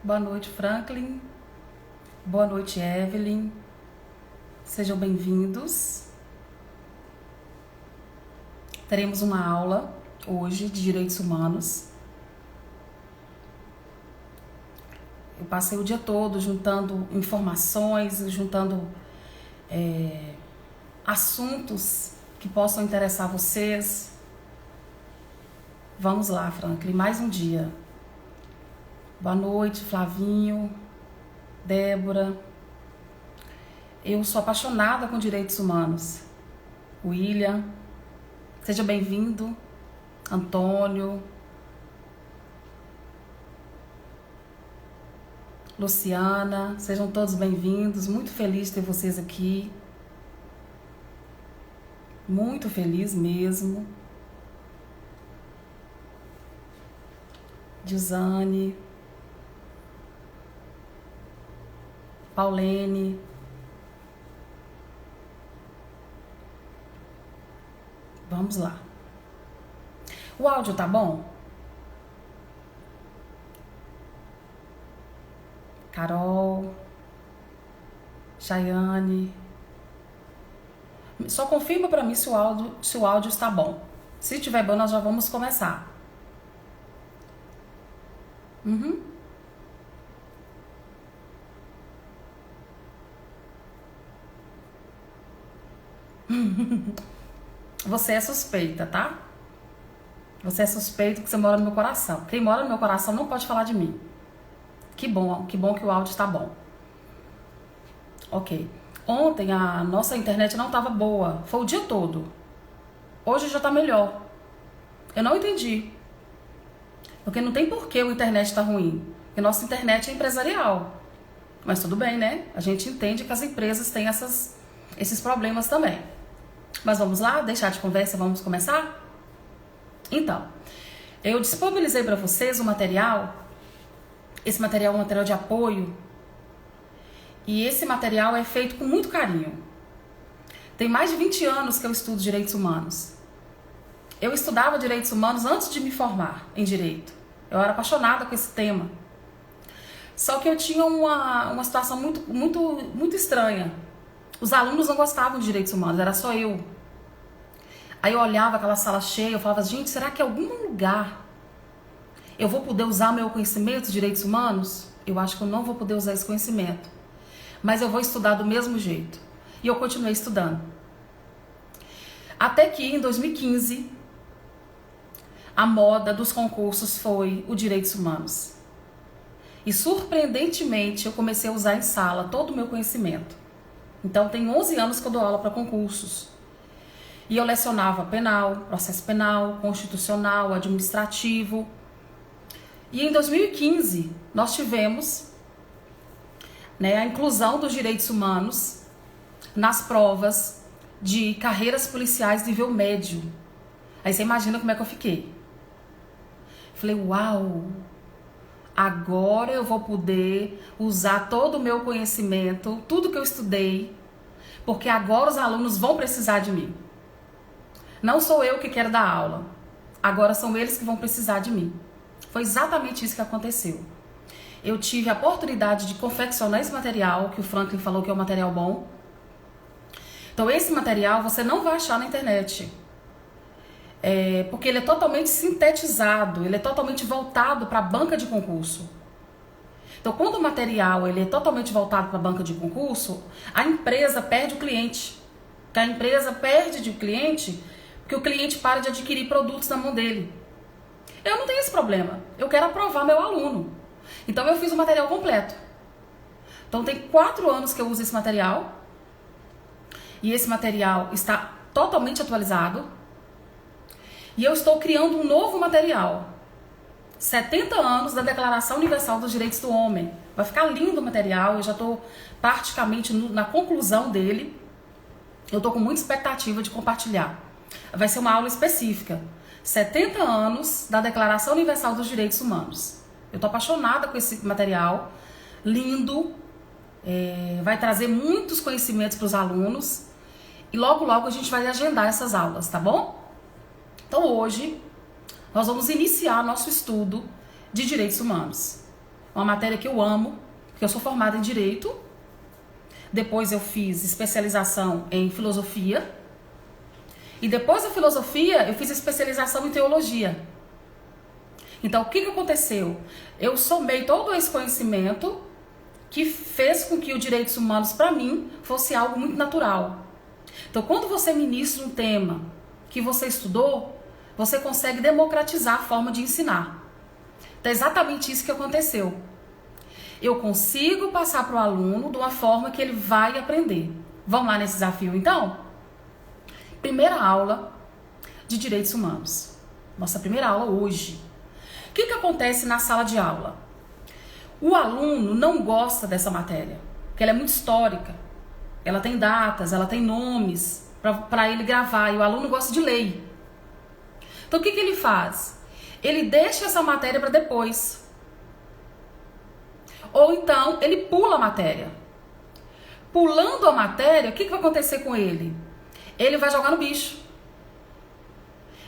Boa noite, Franklin. Boa noite, Evelyn. Sejam bem-vindos. Teremos uma aula hoje de direitos humanos. Eu passei o dia todo juntando informações, juntando assuntos que possam interessar vocês. Vamos lá, Franklin, mais um dia. Boa noite, Flavinho, Débora. Eu sou apaixonada com direitos humanos. William, seja bem-vindo. Antônio, Luciana, sejam todos bem-vindos. Muito feliz de ter vocês aqui. Muito feliz mesmo. Dizane, Paulene, vamos lá. O áudio tá bom? Carol, Chayane, só confirma para mim se o áudio está bom. Se estiver bom, nós já vamos começar. Você é suspeita, tá? Você é suspeito porque você mora no meu coração. Quem mora no meu coração não pode falar de mim. Que bom que o áudio está bom. Ok. Ontem a nossa internet não estava boa. Foi o dia todo. Hoje já está melhor. Eu não entendi. Porque não tem porquê a internet estar ruim. Porque nossa internet é empresarial. Mas tudo bem, né? A gente entende que as empresas têm esses problemas também. Mas vamos lá, deixar de conversa, vamos começar? Então, eu disponibilizei para vocês um material. Esse material é um material de apoio. E esse material é feito com muito carinho. Tem mais de 20 anos que eu estudo direitos humanos. Eu estudava direitos humanos antes de me formar em direito. Eu era apaixonada com esse tema. Só que eu tinha uma situação muito estranha. Os alunos não gostavam de direitos humanos, era só eu. Aí eu olhava aquela sala cheia, eu falava, gente, será que em algum lugar eu vou poder usar meu conhecimento de direitos humanos? Eu acho que eu não vou poder usar esse conhecimento. Mas eu vou estudar do mesmo jeito. E eu continuei estudando. Até que em 2015, a moda dos concursos foi o direitos humanos. E surpreendentemente, eu comecei a usar em sala todo o meu conhecimento. Então, tem 11 anos que eu dou aula para concursos. E eu lecionava penal, processo penal, constitucional, administrativo. E em 2015, nós tivemos a inclusão dos direitos humanos nas provas de carreiras policiais nível médio. Aí você imagina como é que eu fiquei. Falei, uau! Agora eu vou poder usar todo o meu conhecimento, tudo que eu estudei, porque agora os alunos vão precisar de mim. Não sou eu que quero dar aula, agora são eles que vão precisar de mim. Foi exatamente isso que aconteceu. Eu tive a oportunidade de confeccionar esse material, que o Franklin falou que é um material bom. Então esse material você não vai achar na internet. Porque ele é totalmente sintetizado, ele é totalmente voltado para a banca de concurso. Então, quando o material ele é totalmente voltado para a banca de concurso, a empresa perde o cliente. A empresa perde de cliente porque o cliente para de adquirir produtos na mão dele. Eu não tenho esse problema. Eu quero aprovar meu aluno. Então, eu fiz o material completo. Então, tem 4 anos que eu uso esse material. E esse material está totalmente atualizado. E eu estou criando um novo material. 70 anos da Declaração Universal dos Direitos do Homem. Vai ficar lindo o material, eu já estou praticamente na conclusão dele. Eu estou com muita expectativa de compartilhar. Vai ser uma aula específica. 70 anos da Declaração Universal dos Direitos Humanos. Eu estou apaixonada com esse material. Lindo. Vai trazer muitos conhecimentos para os alunos. E logo, logo a gente vai agendar essas aulas, tá bom? Então hoje nós vamos iniciar nosso estudo de direitos humanos. uma matéria que eu amo, porque eu sou formada em Direito. Depois eu fiz especialização em Filosofia. E depois da Filosofia, eu fiz especialização em Teologia. Então, o que aconteceu? Eu somei todo esse conhecimento que fez com que os direitos humanos, para mim, fosse algo muito natural. Então, quando você ministra um tema que você estudou, você consegue democratizar a forma de ensinar. Então, é exatamente isso que aconteceu. Eu consigo passar para o aluno de uma forma que ele vai aprender. Vamos lá nesse desafio, então? Primeira aula de Direitos Humanos. Nossa primeira aula hoje. O que acontece na sala de aula? O aluno não gosta dessa matéria, porque ela é muito histórica. Ela tem datas, ela tem nomes para ele gravar, e o aluno gosta de lei. Então o que ele faz? Ele deixa essa matéria para depois. Ou então ele pula a matéria. Pulando a matéria, o que vai acontecer com ele? Ele vai jogar no bicho.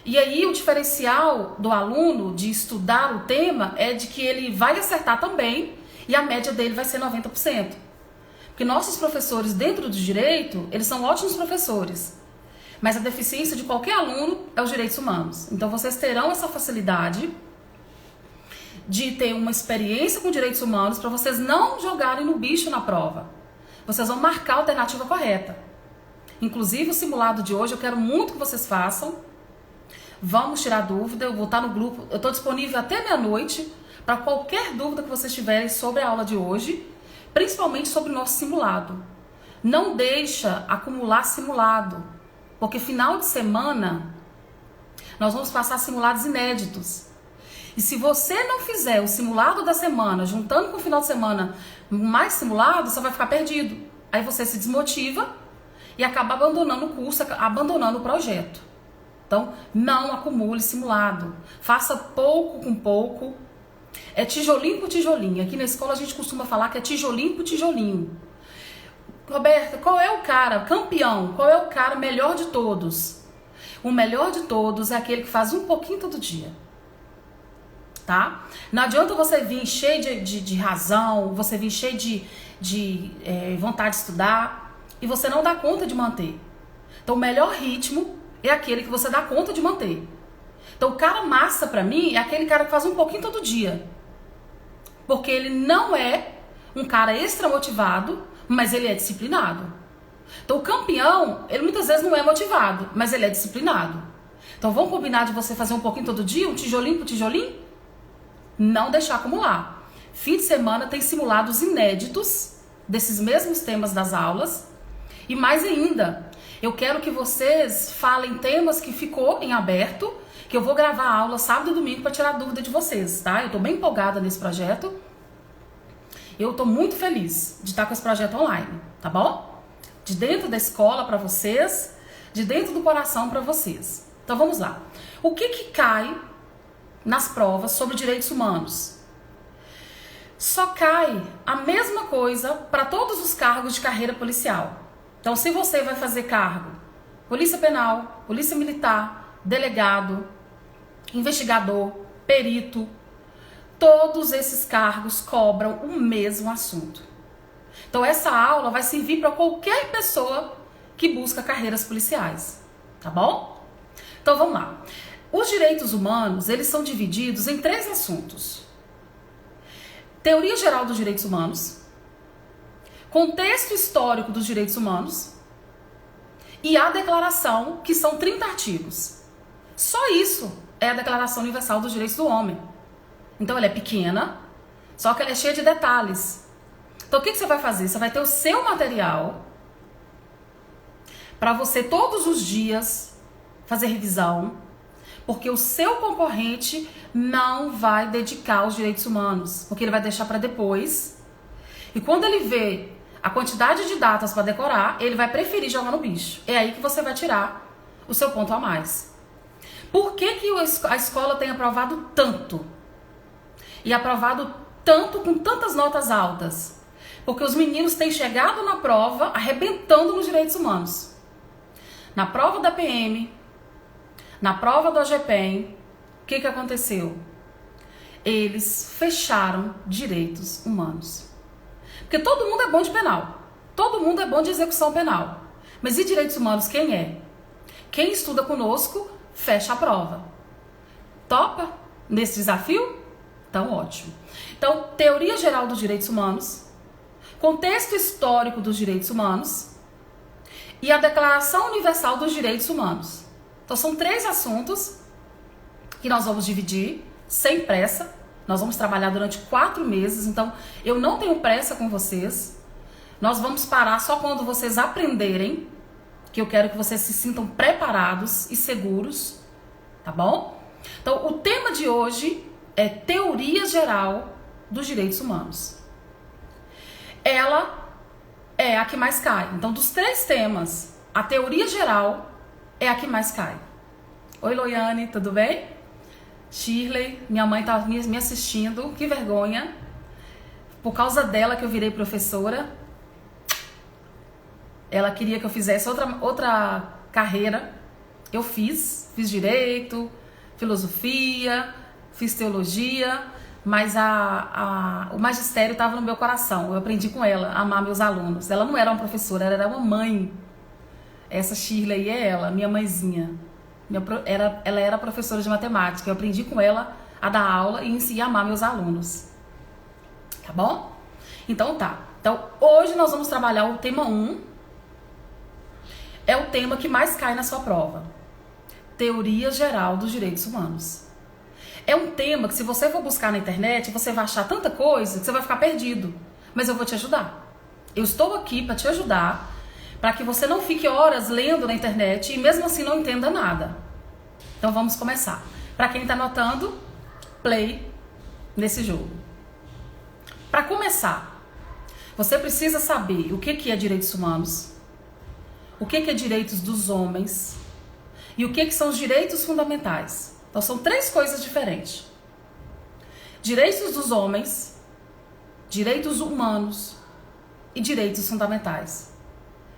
E aí o diferencial do aluno de estudar o tema é de que ele vai acertar também e a média dele vai ser 90%. Porque nossos professores dentro do direito, eles são ótimos professores. Mas a deficiência de qualquer aluno é os direitos humanos. Então vocês terão essa facilidade de ter uma experiência com direitos humanos para vocês não jogarem no bicho na prova. Vocês vão marcar a alternativa correta. Inclusive o simulado de hoje eu quero muito que vocês façam. Vamos tirar dúvida, eu vou estar no grupo, eu estou disponível até meia-noite para qualquer dúvida que vocês tiverem sobre a aula de hoje, principalmente sobre o nosso simulado. Não deixa acumular simulado, porque final de semana nós vamos passar simulados inéditos. E se você não fizer o simulado da semana, juntando com o final de semana mais simulado, você vai ficar perdido. Aí você se desmotiva e acaba abandonando o curso, abandonando o projeto. Então, não acumule simulado. Faça pouco com pouco. É tijolinho por tijolinho. Aqui na escola a gente costuma falar que é tijolinho por tijolinho. Roberta, qual é o cara campeão? Qual é o cara melhor de todos? O melhor de todos é aquele que faz um pouquinho todo dia. Tá? Não adianta você vir cheio de razão, você vir cheio de vontade de estudar e você não dá conta de manter. Então, o melhor ritmo é aquele que você dá conta de manter. Então, o cara massa pra mim é aquele cara que faz um pouquinho todo dia. Porque ele não é um cara extra motivado, mas ele é disciplinado. Então, o campeão, ele muitas vezes não é motivado, mas ele é disciplinado. Então, vamos combinar de você fazer um pouquinho todo dia, um tijolinho por tijolinho? Não deixar acumular. Fim de semana tem simulados inéditos desses mesmos temas das aulas. E mais ainda, eu quero que vocês falem temas que ficou em aberto, que eu vou gravar a aula sábado e domingo para tirar dúvida de vocês, tá? Eu tô bem empolgada nesse projeto. Eu tô muito feliz de estar com esse projeto online, tá bom? De dentro da escola para vocês, de dentro do coração para vocês. Então vamos lá. O que cai nas provas sobre direitos humanos? Só cai a mesma coisa para todos os cargos de carreira policial. Então, se você vai fazer cargo, polícia penal, polícia militar, delegado, investigador, perito, todos esses cargos cobram o mesmo assunto. Então, essa aula vai servir para qualquer pessoa que busca carreiras policiais, tá bom? Então, vamos lá. Os direitos humanos, eles são divididos em 3 assuntos. Teoria geral dos direitos humanos, contexto histórico dos direitos humanos e a declaração, que são 30 artigos. Só isso é a Declaração Universal dos Direitos do Homem. Então ela é pequena, só que ela é cheia de detalhes. Então o que você vai fazer? Você vai ter o seu material para você todos os dias fazer revisão, porque o seu concorrente não vai dedicar aos direitos humanos, porque ele vai deixar para depois. E quando ele vê a quantidade de datas para decorar, ele vai preferir jogar no bicho. É aí que você vai tirar o seu ponto a mais. Por que a escola tem aprovado tanto? E aprovado tanto com tantas notas altas? Porque os meninos têm chegado na prova arrebentando nos direitos humanos. Na prova da PM, na prova do AGPEM, o que aconteceu? eles fecharam direitos humanos. Porque todo mundo é bom de penal, todo mundo é bom de execução penal. Mas e direitos humanos quem é? Quem estuda conosco fecha a prova. Topa nesse desafio? Então, ótimo. Então, teoria geral dos direitos humanos, contexto histórico dos direitos humanos e a Declaração Universal dos Direitos Humanos. Então, são 3 assuntos que nós vamos dividir sem pressa. Nós vamos trabalhar durante 4 meses, então eu não tenho pressa com vocês. Nós vamos parar só quando vocês aprenderem, que eu quero que vocês se sintam preparados e seguros, tá bom? Então, o tema de hoje é teoria geral dos direitos humanos. Ela é a que mais cai. Então, dos 3 temas, a teoria geral é a que mais cai. Oi, Loiane, tudo bem? Shirley, minha mãe tá me assistindo, que vergonha. Por causa dela que eu virei professora. Ela queria que eu fizesse outra carreira. Eu fiz direito, filosofia, fiz teologia, mas o magistério estava no meu coração. Eu aprendi com ela a amar meus alunos. Ela não era uma professora, ela era uma mãe. Essa Shirley é ela, minha mãezinha. Ela era professora de matemática. Eu aprendi com ela a dar aula e ensinar a amar meus alunos. Tá bom? Então tá. Então hoje nós vamos trabalhar o tema 1. É o tema que mais cai na sua prova. Teoria geral dos direitos humanos. É um tema que se você for buscar na internet, você vai achar tanta coisa que você vai ficar perdido. Mas eu vou te ajudar. Eu estou aqui para te ajudar, para que você não fique horas lendo na internet e mesmo assim não entenda nada. Então vamos começar. Para quem está anotando, play nesse jogo. Para começar, você precisa saber o que é direitos humanos, o que é direitos dos homens e o que são os direitos fundamentais. Então são 3 coisas diferentes. Direitos dos homens, direitos humanos e direitos fundamentais.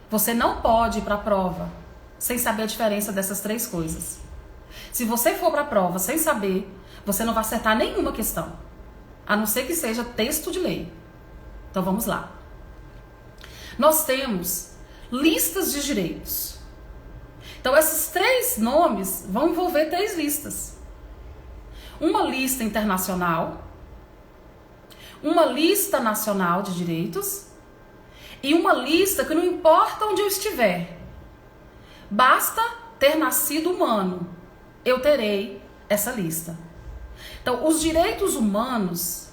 Você não pode ir para a prova sem saber a diferença dessas 3 coisas. Se você for para a prova sem saber, você não vai acertar nenhuma questão, a não ser que seja texto de lei. Então vamos lá. Nós temos listas de direitos. Então esses 3 nomes vão envolver 3 listas. Uma lista internacional, uma lista nacional de direitos e uma lista que não importa onde eu estiver, basta ter nascido humano, eu terei essa lista. Então, os direitos humanos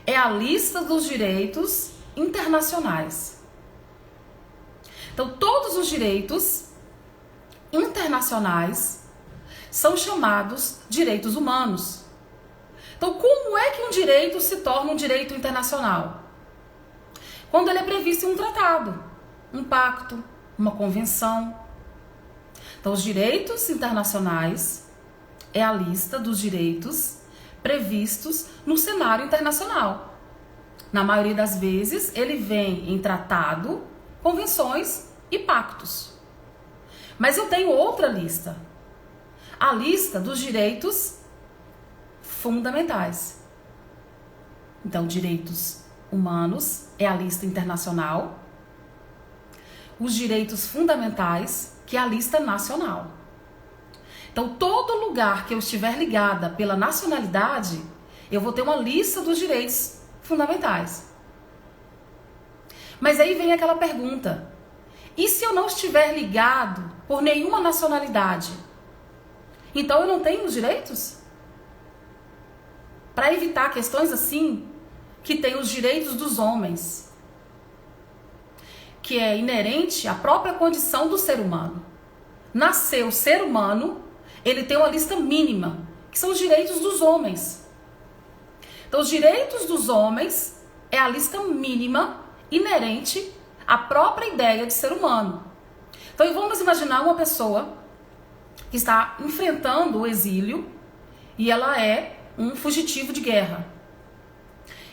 é a lista dos direitos internacionais. Então, todos os direitos internacionais são chamados direitos humanos. Então, como é que um direito se torna um direito internacional? Quando ele é previsto em um tratado, um pacto, uma convenção. Então, os direitos internacionais é a lista dos direitos previstos no cenário internacional. Na maioria das vezes, ele vem em tratado, convenções e pactos. Mas eu tenho outra lista. A lista dos direitos fundamentais. Então, direitos humanos é a lista internacional. Os direitos fundamentais, que é a lista nacional. Então, todo lugar que eu estiver ligada pela nacionalidade, eu vou ter uma lista dos direitos fundamentais. Mas aí vem aquela pergunta: e se eu não estiver ligado por nenhuma nacionalidade? Então eu não tenho os direitos? Para evitar questões assim, que tem os direitos dos homens, que é inerente à própria condição do ser humano. Nasceu ser humano, ele tem uma lista mínima, que são os direitos dos homens. Então, os direitos dos homens é a lista mínima inerente à própria ideia de ser humano. Então, vamos imaginar uma pessoa que está enfrentando o exílio e ela é um fugitivo de guerra.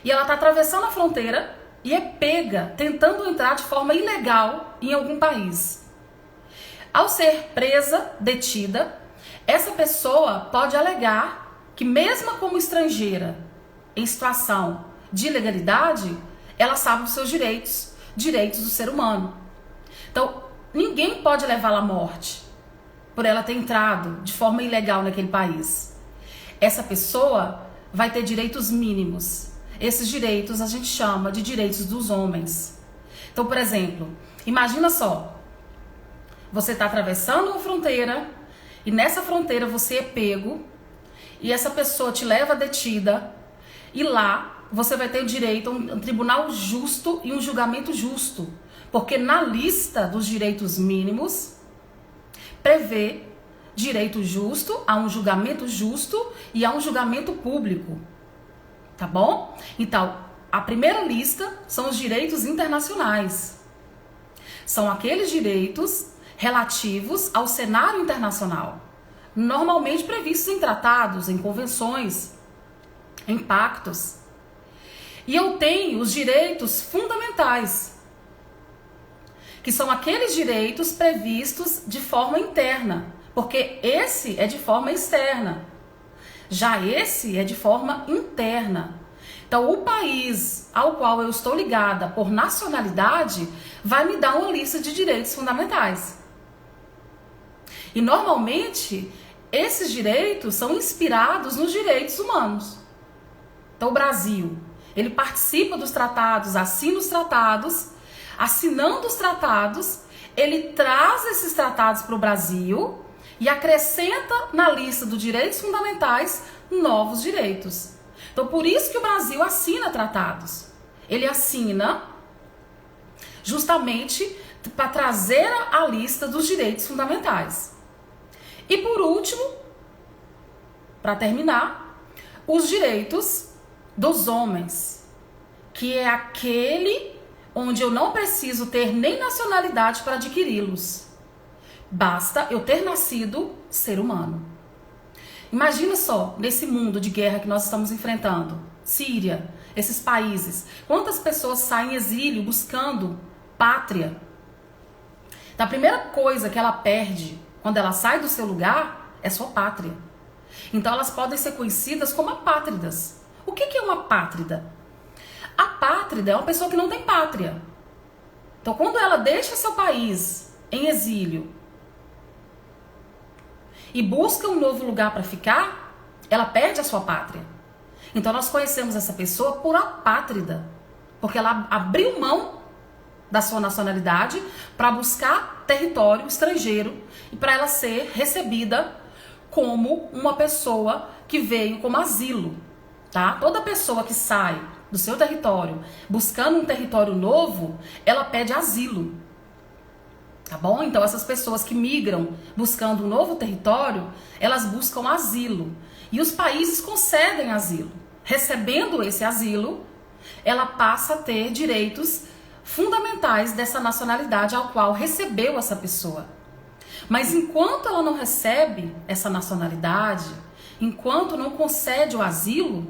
E ela está atravessando a fronteira e é pega tentando entrar de forma ilegal em algum país. Ao ser presa, detida, essa pessoa pode alegar que mesmo como estrangeira em situação de ilegalidade, ela sabe os seus direitos, direitos do ser humano. Então, ninguém pode levá-la à morte por ela ter entrado de forma ilegal naquele país. Essa pessoa vai ter direitos mínimos. Esses direitos a gente chama de direitos dos homens. Então, por exemplo, imagina só, você está atravessando uma fronteira e nessa fronteira você é pego e essa pessoa te leva detida e lá você vai ter direito a um tribunal justo e um julgamento justo, porque na lista dos direitos mínimos prevê direito justo, a um julgamento justo e a um julgamento público, tá bom? Então, a primeira lista são os direitos internacionais. São aqueles direitos relativos ao cenário internacional, normalmente previstos em tratados, em convenções, em pactos. E eu tenho os direitos fundamentais, que são aqueles direitos previstos de forma interna, porque esse é de forma externa, já esse é de forma interna. Então, o país ao qual eu estou ligada por nacionalidade vai me dar uma lista de direitos fundamentais. E normalmente, esses direitos são inspirados nos direitos humanos. Então, o Brasil, ele participa dos tratados, assina os tratados, assinando os tratados, ele traz esses tratados para o Brasil e acrescenta na lista dos direitos fundamentais novos direitos. Então, por isso que o Brasil assina tratados. Ele assina justamente para trazer a lista dos direitos fundamentais. E por último, para terminar, os direitos dos homens, que é aquele onde eu não preciso ter nem nacionalidade para adquiri-los. Basta eu ter nascido ser humano. Imagina só, nesse mundo de guerra que nós estamos enfrentando, Síria, esses países, quantas pessoas saem em exílio buscando pátria. Então, a primeira coisa que ela perde quando ela sai do seu lugar é sua pátria. Então elas podem ser conhecidas como apátridas. O que é uma apátrida? Apátrida é uma pessoa que não tem pátria. Então quando ela deixa seu país em exílio e busca um novo lugar para ficar, ela perde a sua pátria. Então nós conhecemos essa pessoa por apátrida, porque ela abriu mão da sua nacionalidade para buscar território estrangeiro e para ela ser recebida como uma pessoa que veio como asilo, tá? Toda pessoa que sai do seu território buscando um território novo, ela pede asilo, tá bom? Então essas pessoas que migram buscando um novo território, elas buscam asilo e os países concedem asilo. Recebendo esse asilo, ela passa a ter direitos fundamentais dessa nacionalidade ao qual recebeu essa pessoa. Mas enquanto ela não recebe essa nacionalidade, enquanto não concede o asilo,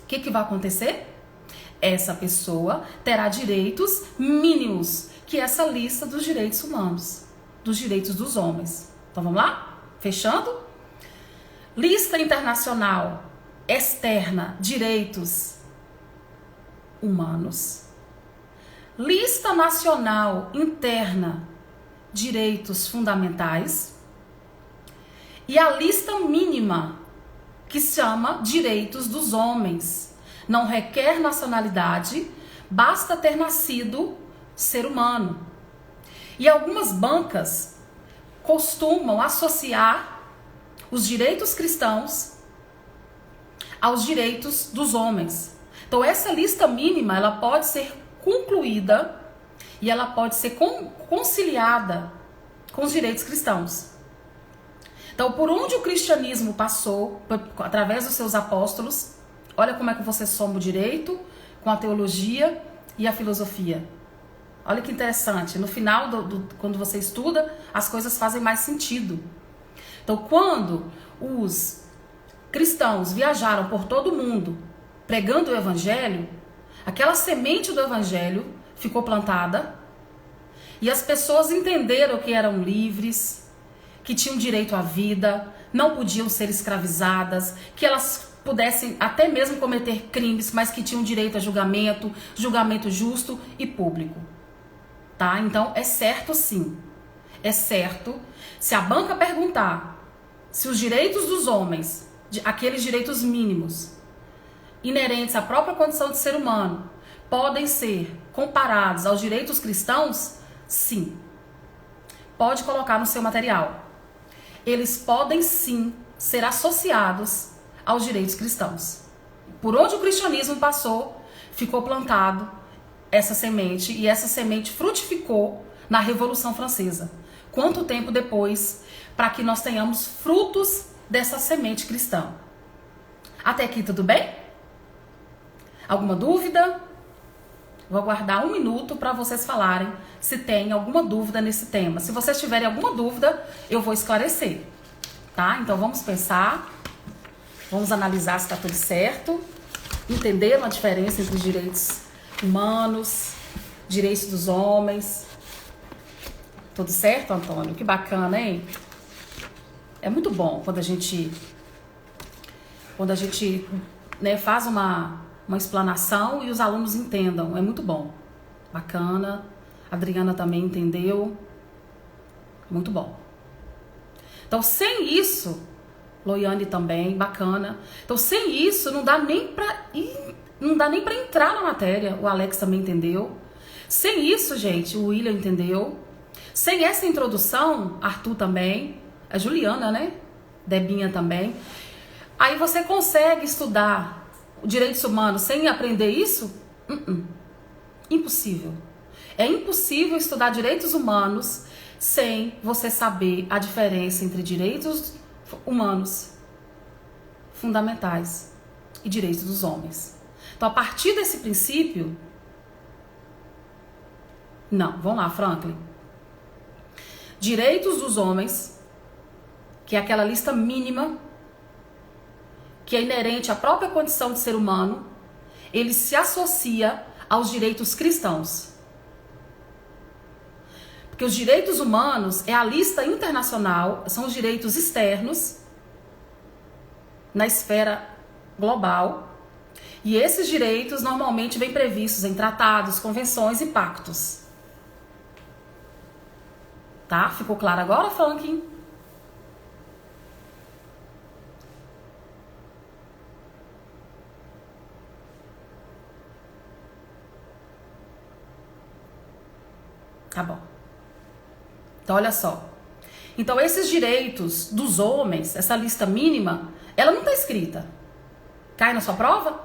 o que vai acontecer? Essa pessoa terá direitos mínimos, que é essa lista dos direitos humanos, dos direitos dos homens. Então vamos lá? Fechando? Lista internacional externa, direitos humanos. Lista nacional interna, direitos fundamentais. E a lista mínima, que se chama direitos dos homens. Não requer nacionalidade, basta ter nascido ser humano. E algumas bancas costumam associar os direitos cristãos aos direitos dos homens. Então essa lista mínima, ela pode ser concluída e ela pode ser conciliada com os direitos cristãos. Então, por onde o cristianismo passou, através dos seus apóstolos, olha como é que você soma o direito com a teologia e a filosofia. Olha que interessante, no final, quando você estuda, as coisas fazem mais sentido. Então, quando os cristãos viajaram por todo o mundo pregando o evangelho, aquela semente do evangelho ficou plantada e as pessoas entenderam que eram livres, que tinham direito à vida, não podiam ser escravizadas, que elas pudessem até mesmo cometer crimes, mas que tinham direito a julgamento justo e público. Tá? Então, é certo sim. É certo. Se a banca perguntar se os direitos dos homens, aqueles direitos mínimos, inerentes à própria condição de ser humano, podem ser comparados aos direitos cristãos, sim. Pode colocar no seu material. Eles podem sim ser associados aos direitos cristãos. Por onde o cristianismo passou, ficou plantado essa semente, e essa semente frutificou na Revolução Francesa. Quanto tempo depois, para que nós tenhamos frutos dessa semente cristã? Até aqui tudo bem? Alguma dúvida? Vou aguardar 1 minuto para vocês falarem se tem alguma dúvida nesse tema. Se vocês tiverem alguma dúvida, eu vou esclarecer. Tá? Então vamos pensar, vamos analisar se está tudo certo, entenderam a diferença entre os direitos humanos, direitos dos homens. Tudo certo, Antônio? Que bacana, hein? É muito bom quando a gente né, faz uma explanação e os alunos entendam. É muito bom. Bacana. A Adriana também entendeu. Muito bom. Então, sem isso, Loiane também, bacana. Então, sem isso, não dá nem pra entrar na matéria. O Alex também entendeu. Sem isso, gente, o William entendeu. Sem essa introdução, Arthur também, a Juliana, né? Debinha também. Aí você consegue estudar direitos humanos sem aprender isso? Impossível. É impossível estudar direitos humanos sem você saber a diferença entre direitos humanos fundamentais e direitos dos homens. Então, a partir desse princípio... Não, vamos lá, Franklin. Direitos dos homens, que é aquela lista mínima, que é inerente à própria condição de ser humano, ele se associa aos direitos cristãos. Porque os direitos humanos é a lista internacional, são os direitos externos, na esfera global, e esses direitos normalmente vêm previstos em tratados, convenções e pactos. Tá? Ficou claro agora, Franklin? Tá bom. Então, olha só. Então, esses direitos dos homens, essa lista mínima, ela não está escrita. Cai na sua prova?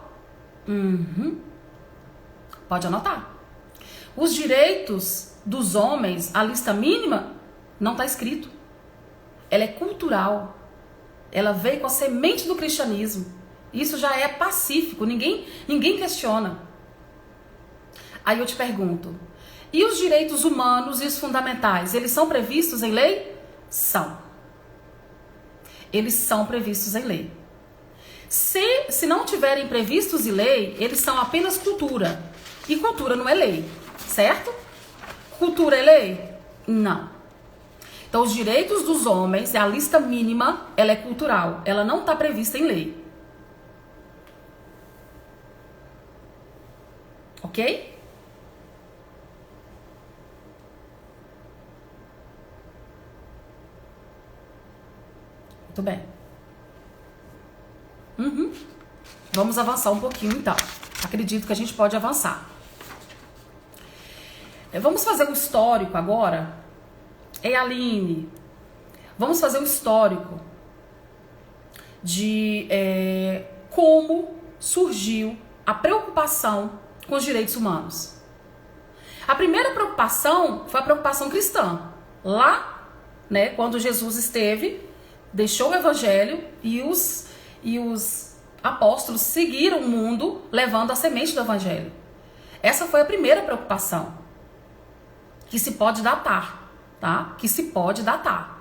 Pode anotar. Os direitos dos homens, a lista mínima, não está escrito. Ela é cultural. Ela veio com a semente do cristianismo. Isso já é pacífico, ninguém questiona. Aí eu te pergunto, e os direitos humanos e os fundamentais, eles são previstos em lei? São. Eles são previstos em lei. Se não tiverem previstos em lei, eles são apenas cultura. E cultura não é lei, certo? Cultura é lei? Não. Então, os direitos dos homens, a lista mínima, ela é cultural. Ela não está prevista em lei. Ok? Muito bem. Vamos avançar um pouquinho, então. Acredito que a gente pode avançar. Vamos fazer um histórico agora. Ei, Aline, vamos fazer um histórico de como surgiu a preocupação com os direitos humanos. A primeira preocupação foi a preocupação cristã. Lá, né, quando Jesus esteve, deixou o evangelho e os apóstolos seguiram o mundo levando a semente do evangelho. Essa foi a primeira preocupação, que se pode datar. Tá? Que se pode datar.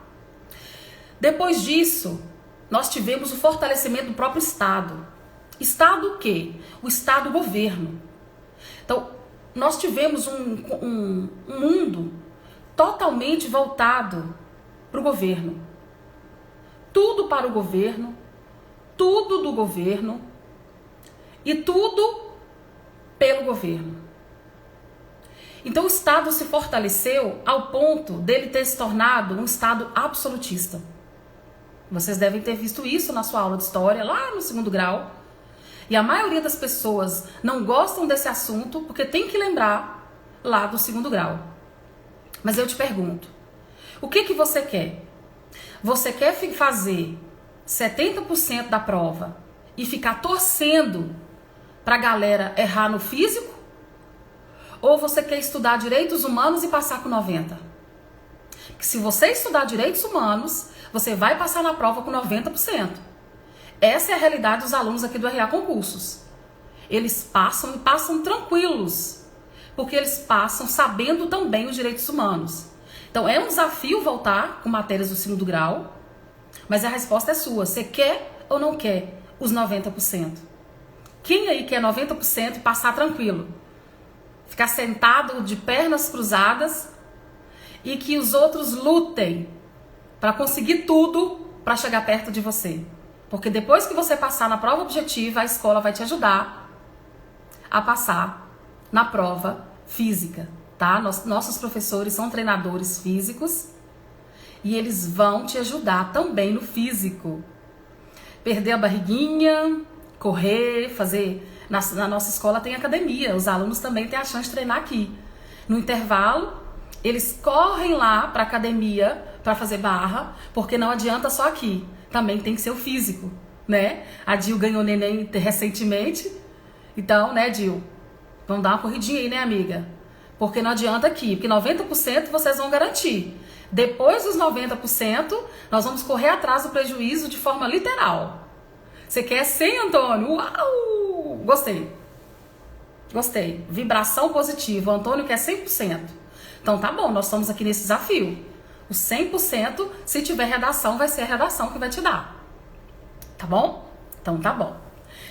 Depois disso, nós tivemos o fortalecimento do próprio Estado. Estado o quê? O Estado-governo. Então, nós tivemos um mundo totalmente voltado para o governo. Tudo para o governo, tudo do governo e tudo pelo governo. Então o Estado se fortaleceu ao ponto dele ter se tornado um Estado absolutista. Vocês devem ter visto isso na sua aula de história, lá no 2º grau. E a maioria das pessoas não gostam desse assunto porque tem que lembrar lá do 2º grau. Mas eu te pergunto, o que você quer? Você quer fazer 70% da prova e ficar torcendo pra galera errar no físico? Ou você quer estudar direitos humanos e passar com 90? Porque se você estudar direitos humanos, você vai passar na prova com 90%. Essa é a realidade dos alunos aqui do RA Concursos. Eles passam e passam tranquilos, porque eles passam sabendo também os direitos humanos. Então é um desafio voltar com matérias do 2º grau, mas a resposta é sua. Você quer ou não quer os 90%? Quem aí quer 90% e passar tranquilo? Ficar sentado de pernas cruzadas e que os outros lutem para conseguir tudo para chegar perto de você. Porque depois que você passar na prova objetiva, a escola vai te ajudar a passar na prova física, tá? Nossos professores são treinadores físicos e eles vão te ajudar também no físico. Perder a barriguinha, correr, fazer... Na nossa escola tem academia, os alunos também têm a chance de treinar aqui. No intervalo, eles correm lá para a academia para fazer barra, porque não adianta só aqui, também tem que ser o físico, né? A Dil ganhou neném recentemente, então, né, Dil? Vamos dar uma corridinha aí, né, amiga? Porque não adianta aqui, porque 90% vocês vão garantir. Depois dos 90%, nós vamos correr atrás do prejuízo de forma literal. Você quer 100, Antônio? Uau! Gostei. Gostei. Vibração positiva. O Antônio quer 100%. Então tá bom, nós estamos aqui nesse desafio. O 100%, se tiver redação, vai ser a redação que vai te dar. Tá bom? Então tá bom.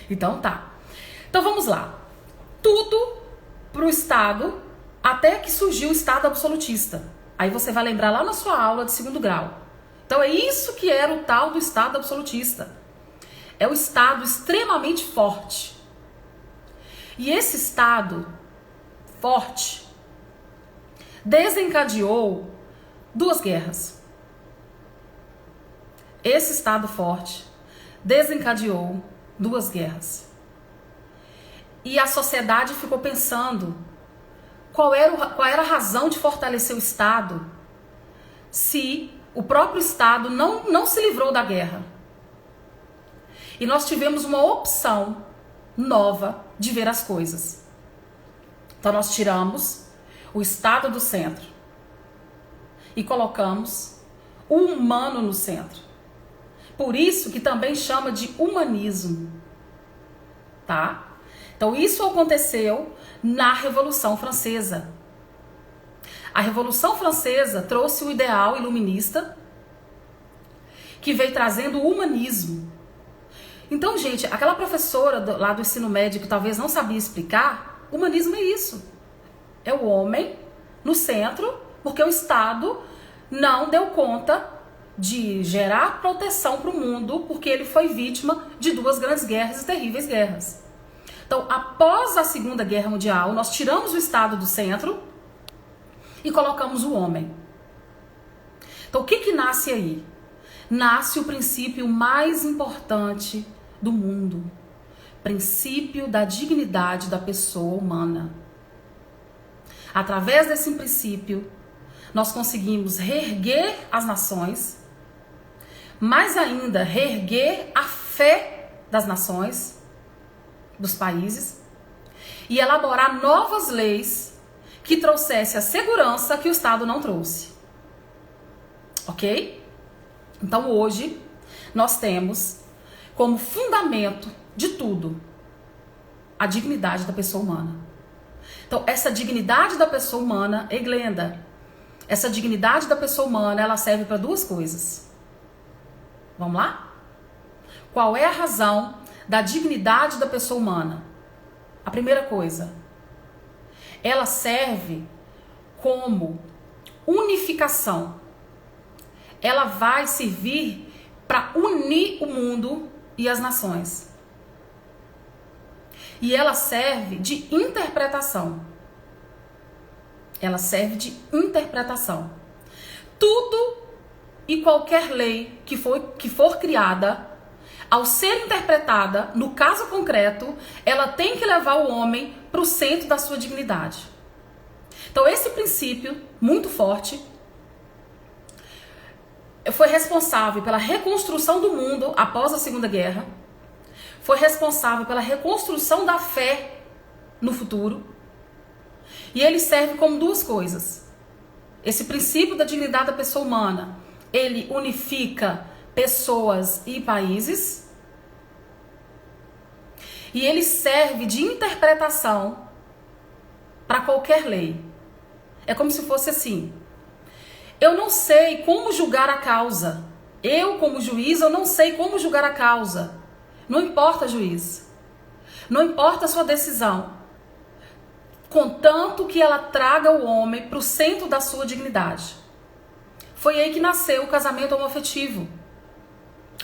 Então tá. Então vamos lá. Tudo pro Estado, até que surgiu o Estado absolutista. Aí você vai lembrar lá na sua aula de 2º grau. Então é isso que era o tal do Estado absolutista. É o Estado extremamente forte. E esse Estado forte desencadeou 2 guerras. Esse Estado forte desencadeou 2 guerras. E a sociedade ficou pensando qual era a razão de fortalecer o Estado se o próprio Estado não se livrou da guerra. E nós tivemos uma opção nova de ver as coisas. Então nós tiramos o Estado do centro e colocamos o humano no centro. Por isso que também chama de humanismo, tá? Então isso aconteceu na Revolução Francesa. A Revolução Francesa trouxe o ideal iluminista que veio trazendo o humanismo. Então, gente, aquela professora lá do ensino médio que talvez não sabia explicar, humanismo é isso. É o homem no centro, porque o Estado não deu conta de gerar proteção para o mundo, porque ele foi vítima de 2 grandes guerras e terríveis guerras. Então, após a Segunda Guerra Mundial, nós tiramos o Estado do centro e colocamos o homem. Então, o que nasce aí? Nasce o princípio mais importante do mundo. Princípio da dignidade da pessoa humana. Através desse princípio, nós conseguimos reerguer as nações, mais ainda, reerguer a fé das nações, dos países, e elaborar novas leis que trouxessem a segurança que o Estado não trouxe. Ok? Então hoje nós temos como fundamento de tudo a dignidade da pessoa humana. Então essa dignidade da pessoa humana, Glenda, essa dignidade da pessoa humana, ela serve para 2 coisas. Vamos lá? Qual é a razão da dignidade da pessoa humana? A primeira coisa, ela serve como unificação. Ela vai servir para unir o mundo e as nações. E ela serve de interpretação. Ela serve de interpretação. Tudo e qualquer lei que for criada, ao ser interpretada, no caso concreto, ela tem que levar o homem para o centro da sua dignidade. Então esse princípio, muito forte, foi responsável pela reconstrução do mundo após a Segunda Guerra, foi responsável pela reconstrução da fé no futuro, e ele serve como duas coisas. Esse princípio da dignidade da pessoa humana, ele unifica pessoas e países, e ele serve de interpretação para qualquer lei. É como se fosse assim: eu não sei como julgar a causa. Eu, como juiz, eu não sei como julgar a causa. Não importa, juiz. Não importa a sua decisão. Contanto que ela traga o homem para o centro da sua dignidade. Foi aí que nasceu o casamento homoafetivo.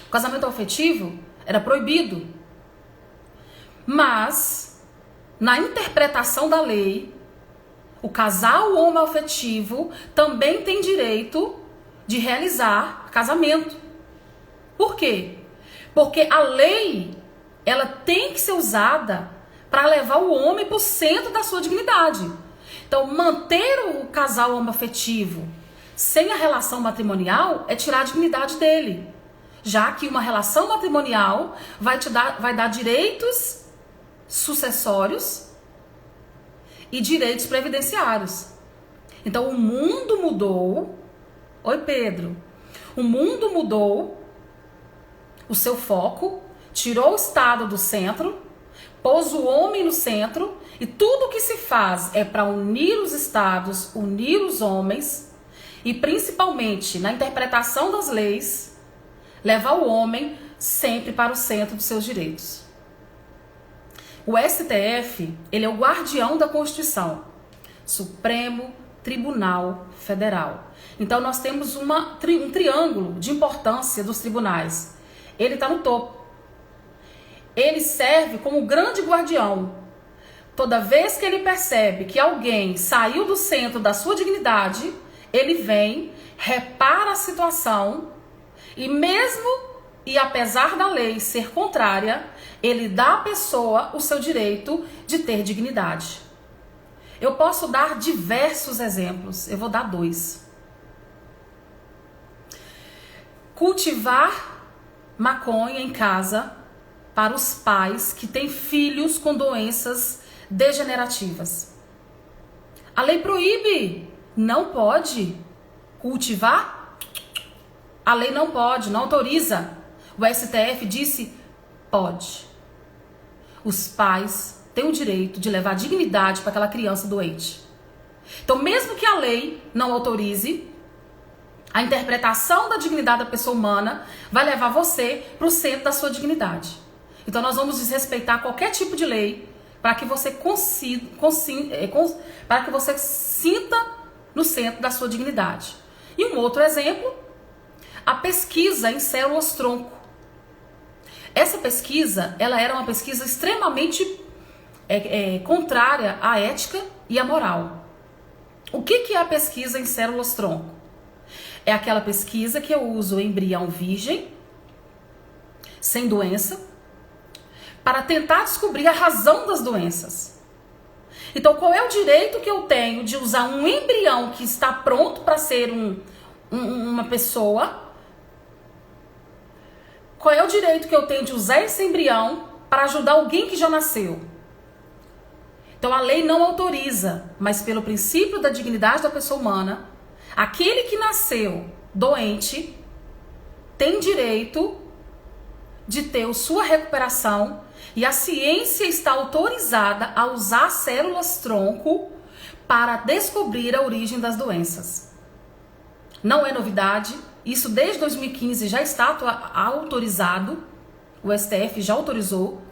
O casamento homoafetivo era proibido. Mas, na interpretação da lei, o casal homoafetivo também tem direito de realizar casamento. Por quê? Porque a lei, ela tem que ser usada para levar o homem para o centro da sua dignidade. Então, manter o casal homoafetivo sem a relação matrimonial é tirar a dignidade dele. Já que uma relação matrimonial vai dar direitos sucessórios e direitos previdenciários. Então o mundo mudou. Oi, Pedro. O mundo mudou o seu foco, tirou o Estado do centro, pôs o homem no centro, e tudo que se faz é para unir os estados, unir os homens, e principalmente na interpretação das leis, levar o homem sempre para o centro dos seus direitos. O STF, ele é o guardião da Constituição, Supremo Tribunal Federal. Então nós temos um triângulo de importância dos tribunais. Ele está no topo. Ele serve como grande guardião. Toda vez que ele percebe que alguém saiu do centro da sua dignidade, ele vem, repara a situação e apesar da lei ser contrária, ele dá à pessoa o seu direito de ter dignidade. Eu posso dar diversos exemplos, eu vou dar 2. Cultivar maconha em casa para os pais que têm filhos com doenças degenerativas. A lei proíbe, não pode cultivar. A lei não pode, não autoriza. O STF disse, pode. Os pais têm o direito de levar dignidade para aquela criança doente. Então, mesmo que a lei não autorize, a interpretação da dignidade da pessoa humana vai levar você para o centro da sua dignidade. Então, nós vamos desrespeitar qualquer tipo de lei para que você para que você sinta no centro da sua dignidade. E um outro exemplo, a pesquisa em células-tronco. Essa pesquisa, ela era uma pesquisa extremamente contrária à ética e à moral. O que é a pesquisa em células-tronco? É aquela pesquisa que eu uso o embrião virgem, sem doença, para tentar descobrir a razão das doenças. Então, qual é o direito que eu tenho de usar um embrião que está pronto para ser uma pessoa? Qual é o direito que eu tenho de usar esse embrião para ajudar alguém que já nasceu? Então, a lei não autoriza, mas pelo princípio da dignidade da pessoa humana, aquele que nasceu doente tem direito de ter sua recuperação, e a ciência está autorizada a usar células-tronco para descobrir a origem das doenças. Não é novidade, isso desde 2015 já está autorizado, o STF já autorizou,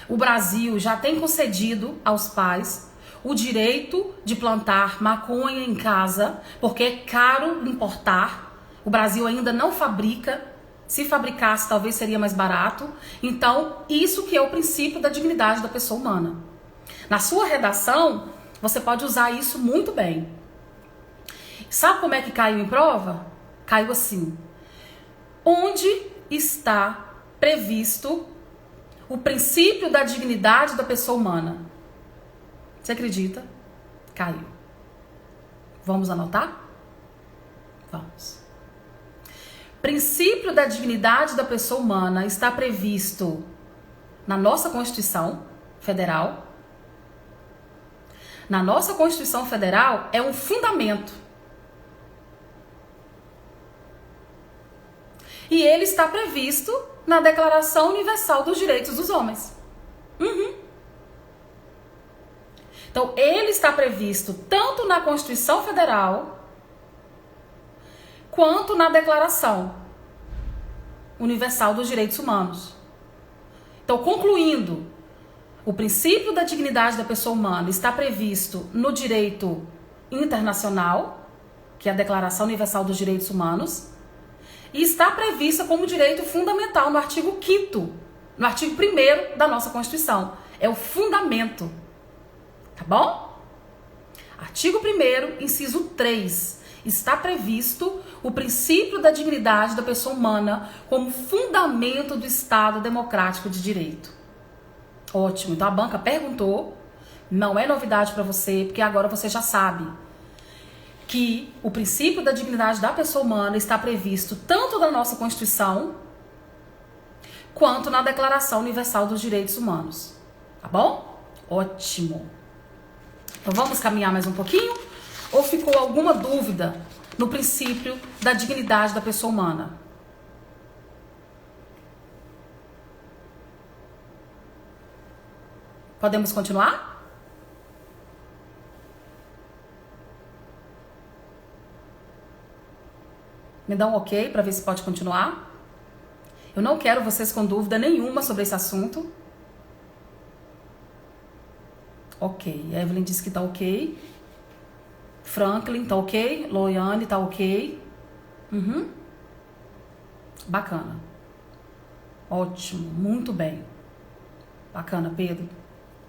o Brasil já tem concedido aos pais o direito de plantar maconha em casa, porque é caro importar, o Brasil ainda não fabrica Se fabricasse, talvez seria mais barato. Então, isso que é o princípio da dignidade da pessoa humana. Na sua redação, você pode usar isso muito bem. Sabe como é que caiu em prova? Caiu assim. Onde está previsto o princípio da dignidade da pessoa humana? Você acredita? Caiu. Vamos anotar? Vamos. Princípio da dignidade da pessoa humana está previsto na nossa Constituição Federal. Na nossa Constituição Federal é um fundamento. E ele está previsto na Declaração Universal dos Direitos dos Homens. Então, ele está previsto tanto na Constituição Federal quanto na Declaração Universal dos Direitos Humanos. Então, concluindo, o princípio da dignidade da pessoa humana está previsto no direito internacional, que é a Declaração Universal dos Direitos Humanos, e está prevista como direito fundamental no artigo 5º, no artigo 1º da nossa Constituição. É o fundamento. Tá bom? Artigo 1º, inciso 3. Está previsto o princípio da dignidade da pessoa humana como fundamento do Estado democrático de direito. Ótimo. Então a banca perguntou, não é novidade para você, porque agora você já sabe que o princípio da dignidade da pessoa humana está previsto tanto na nossa Constituição quanto na Declaração Universal dos Direitos Humanos. Tá bom? Ótimo. Então vamos caminhar mais um pouquinho? Ou ficou alguma dúvida no princípio da dignidade da pessoa humana? Podemos continuar? Me dá um ok para ver se pode continuar. Eu não quero vocês com dúvida nenhuma sobre esse assunto. Ok. Evelyn disse que tá ok. Franklin tá ok. Loiane tá ok. Bacana. Ótimo. Muito bem. Bacana, Pedro.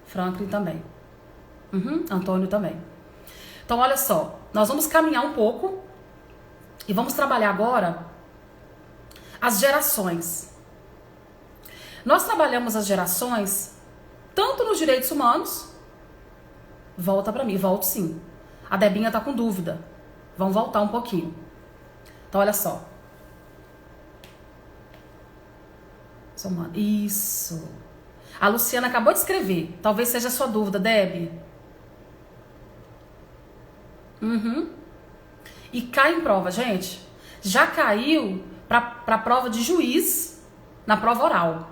Franklin também. Antônio também. Então, olha só. Nós vamos caminhar um pouco e vamos trabalhar agora as gerações. Nós trabalhamos as gerações tanto nos direitos humanos. Volta pra mim, volto sim. A Debinha tá com dúvida. Vamos voltar um pouquinho. Então, olha só. Isso. A Luciana acabou de escrever. Talvez seja a sua dúvida, Deb. E cai em prova, gente. Já caiu pra prova de juiz na prova oral.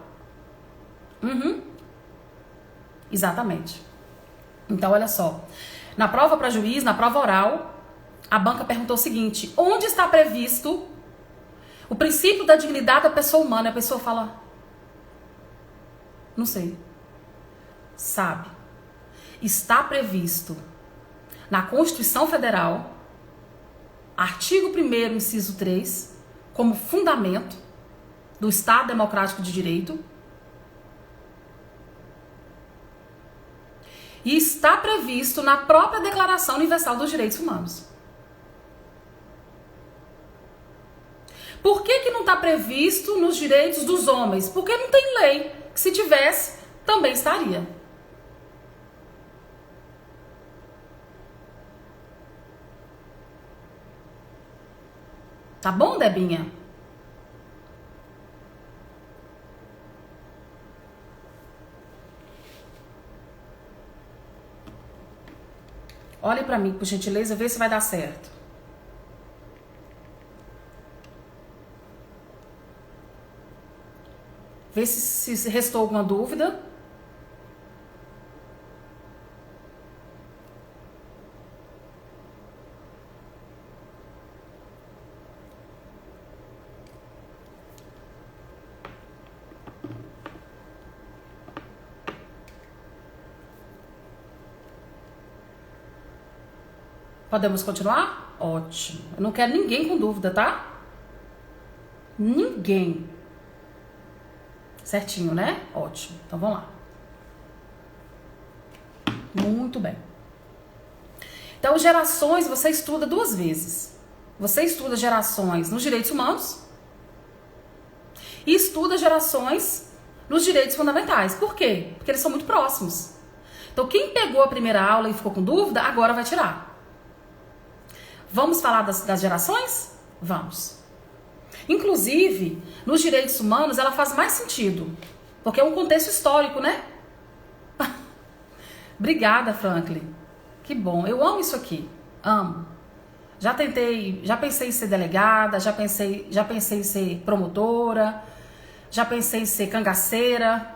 Exatamente. Então, olha só. Na prova para juiz, na prova oral, a banca perguntou o seguinte: onde está previsto o princípio da dignidade da pessoa humana? A pessoa fala: não sei. Sabe. Está previsto na Constituição Federal, artigo 1º, inciso 3, como fundamento do Estado Democrático de Direito. E está previsto na própria Declaração Universal dos Direitos Humanos. Por que não está previsto nos direitos dos homens? Porque não tem lei. Se tivesse, também estaria. Tá bom, Debinha? Olhe pra mim, por gentileza, vê se vai dar certo. Vê se restou alguma dúvida. Podemos continuar? Ótimo. Eu não quero ninguém com dúvida, tá? Ninguém. Certinho, né? Ótimo. Então vamos lá. Muito bem. Então, gerações você estuda 2 vezes. Você estuda gerações nos direitos humanos e estuda gerações nos direitos fundamentais. Por quê? Porque eles são muito próximos. Então, quem pegou a primeira aula e ficou com dúvida, agora vai tirar. Vamos falar das gerações? Vamos. Inclusive, nos direitos humanos, ela faz mais sentido. Porque é um contexto histórico, né? Obrigada, Franklin. Que bom. Eu amo isso aqui. Amo. Já pensei em ser delegada, já pensei em ser promotora, já pensei em ser cangaceira.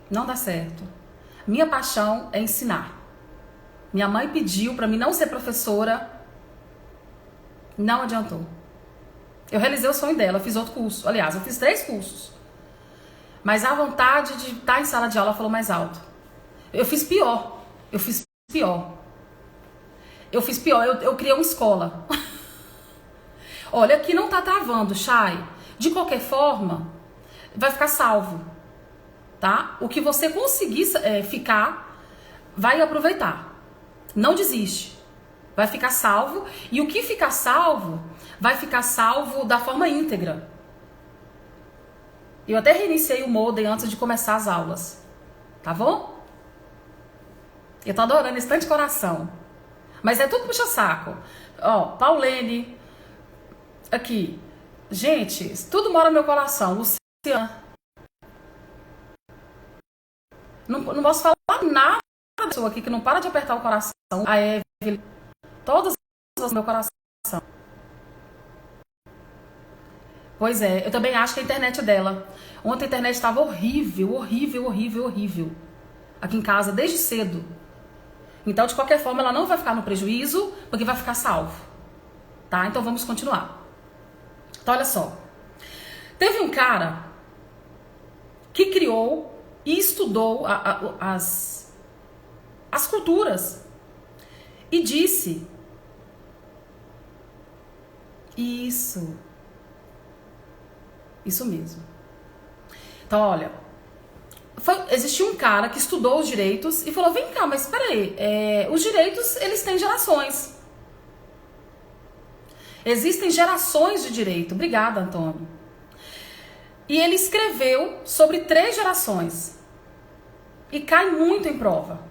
Não dá certo. Minha paixão é ensinar. Minha mãe pediu para mim não ser professora. Não adiantou. Eu realizei o sonho dela, eu fiz outro curso. Aliás, eu fiz 3 cursos. Mas a vontade de estar em sala de aula falou mais alto. Eu fiz pior. Eu criei uma escola. Olha, aqui não tá travando, Chay. De qualquer forma, vai ficar salvo. Tá? O que você conseguir ficar, vai aproveitar. Não desiste. Vai ficar salvo. E o que ficar salvo, vai ficar salvo da forma íntegra. Eu até reiniciei o modem antes de começar as aulas. Tá bom? Eu tô adorando esse tanto de coração. Mas é tudo puxa-saco. Ó, Paulene. Aqui. Gente, tudo mora no meu coração. Luciana. Não posso falar nada da pessoa aqui que não para de apertar o coração. A Evelyn. Todas as do meu coração. Pois é, eu também acho que a internet é dela. Ontem a internet estava horrível. Aqui em casa, desde cedo. Então, de qualquer forma, ela não vai ficar no prejuízo, porque vai ficar salvo. Tá? Então, vamos continuar. Então, olha só. Teve um cara que criou e estudou as culturas. E disse... Isso mesmo. Então, olha... Existiu um cara que estudou os direitos e falou, vem cá, mas peraí, os direitos, eles têm gerações. Existem gerações de direito. Obrigada, Antônio. E ele escreveu sobre 3 gerações. E cai muito em prova.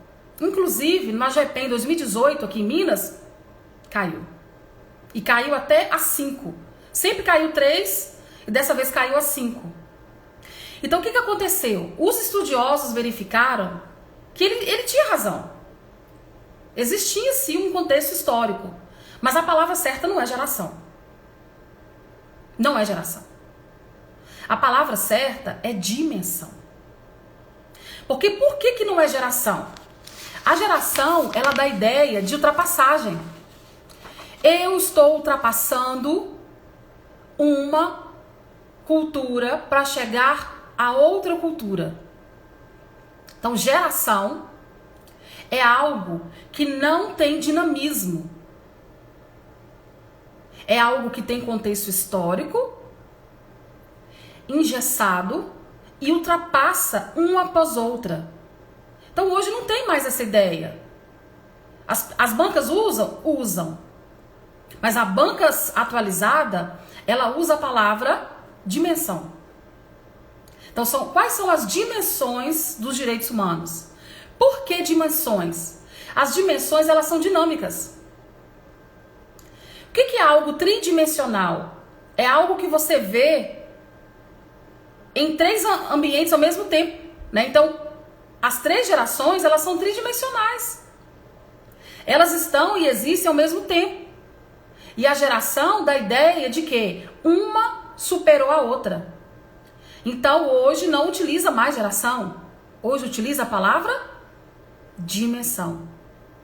Inclusive, no AGEPEM em 2018, aqui em Minas, caiu. E caiu até a 5. Sempre caiu 3 e dessa vez caiu a 5. Então, o que aconteceu? Os estudiosos verificaram que ele tinha razão. Existia, sim, um contexto histórico. Mas a palavra certa não é geração. Não é geração. A palavra certa é dimensão. Porque por que não é geração? A geração, ela dá a ideia de ultrapassagem. Eu estou ultrapassando uma cultura para chegar a outra cultura. Então, geração é algo que não tem dinamismo. É algo que tem contexto histórico, engessado e ultrapassa uma após outra. Então, hoje não tem mais essa ideia. As bancas usam. Mas a banca atualizada, ela usa a palavra dimensão. Então, quais são as dimensões dos direitos humanos? Por que dimensões? As dimensões, elas são dinâmicas. O que é algo tridimensional? É algo que você vê em 3 ambientes ao mesmo tempo, né? Então, as 3 gerações, elas são tridimensionais. Elas estão e existem ao mesmo tempo. E a geração dá a ideia de que uma superou a outra. Então, hoje não utiliza mais geração. Hoje utiliza a palavra dimensão.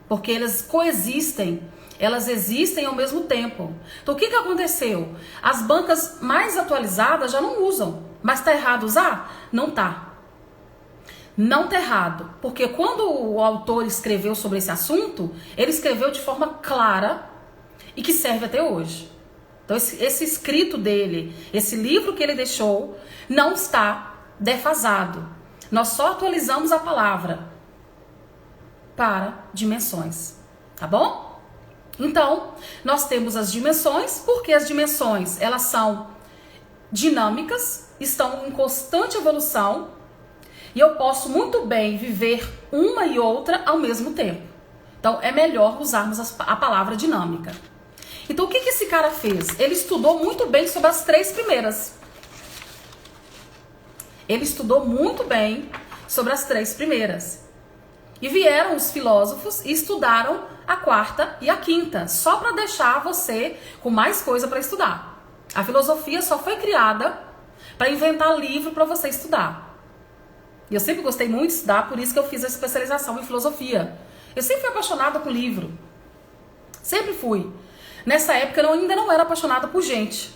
Porque elas coexistem. Elas existem ao mesmo tempo. Então, o que aconteceu? As bancas mais atualizadas já não usam. Mas está errado usar? Não está. Não está errado. Porque quando o autor escreveu sobre esse assunto, ele escreveu de forma clara e que serve até hoje. Então esse escrito dele, esse livro que ele deixou, não está defasado. Nós só atualizamos a palavra para dimensões, tá bom? Então, nós temos as dimensões, porque as dimensões, elas são dinâmicas, estão em constante evolução, e eu posso muito bem viver uma e outra ao mesmo tempo. Então, é melhor usarmos a palavra dinâmica. Então, o que esse cara fez? Ele estudou muito bem sobre as 3 primeiras. Ele estudou muito bem sobre as 3 primeiras. E vieram os filósofos e estudaram a 4ª e a 5ª, só para deixar você com mais coisa para estudar. A filosofia só foi criada para inventar livro para você estudar. E eu sempre gostei muito de estudar, por isso que eu fiz a especialização em filosofia. Eu sempre fui apaixonada por livro. Sempre fui. Nessa época eu ainda não era apaixonada por gente.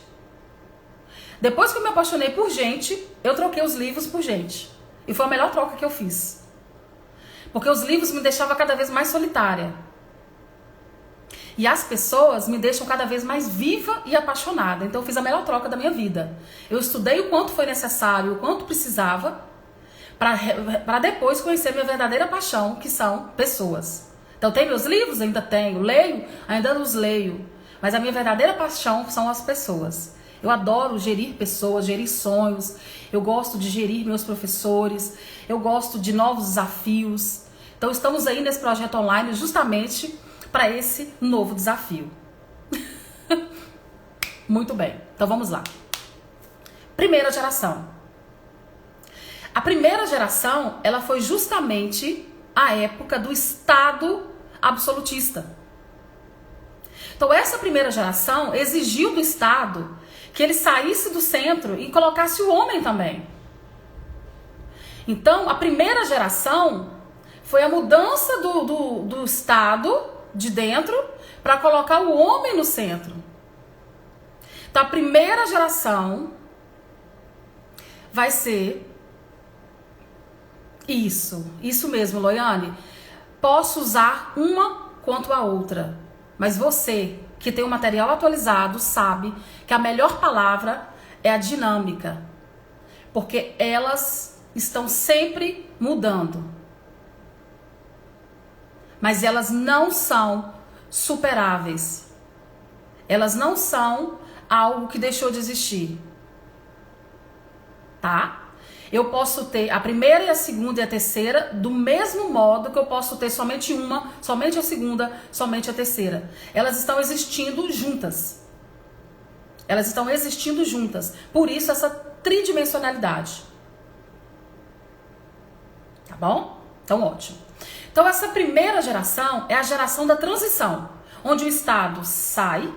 Depois que eu me apaixonei por gente, eu troquei os livros por gente. E foi a melhor troca que eu fiz. Porque os livros me deixavam cada vez mais solitária. E as pessoas me deixam cada vez mais viva e apaixonada. Então eu fiz a melhor troca da minha vida. Eu estudei o quanto foi necessário, o quanto precisava, para depois conhecer minha verdadeira paixão, que são pessoas. Então tem meus livros? Ainda tenho. Leio? Ainda os leio. Mas a minha verdadeira paixão são as pessoas. Eu adoro gerir pessoas, gerir sonhos. Eu gosto de gerir meus professores. Eu gosto de novos desafios. Então estamos aí nesse projeto online justamente para esse novo desafio. Muito bem, então vamos lá. Primeira geração. A primeira geração, ela foi justamente a época do Estado absolutista. Então essa primeira geração exigiu do Estado que ele saísse do centro e colocasse o homem também. Então a primeira geração foi a mudança do Estado de dentro para colocar o homem no centro. Então a primeira geração vai ser isso mesmo, Loiane. Posso usar uma quanto a outra, mas você que tem o material atualizado sabe que a melhor palavra é a dinâmica, porque elas estão sempre mudando. Mas elas não são superáveis. Elas não são algo que deixou de existir. Tá? Eu posso ter a primeira e a segunda e a terceira do mesmo modo que eu posso ter somente uma, somente a segunda, somente a terceira. Elas estão existindo juntas. Elas estão existindo juntas. Por isso essa tridimensionalidade. Tá bom? Então ótimo. Então essa primeira geração é a geração da transição, onde o Estado sai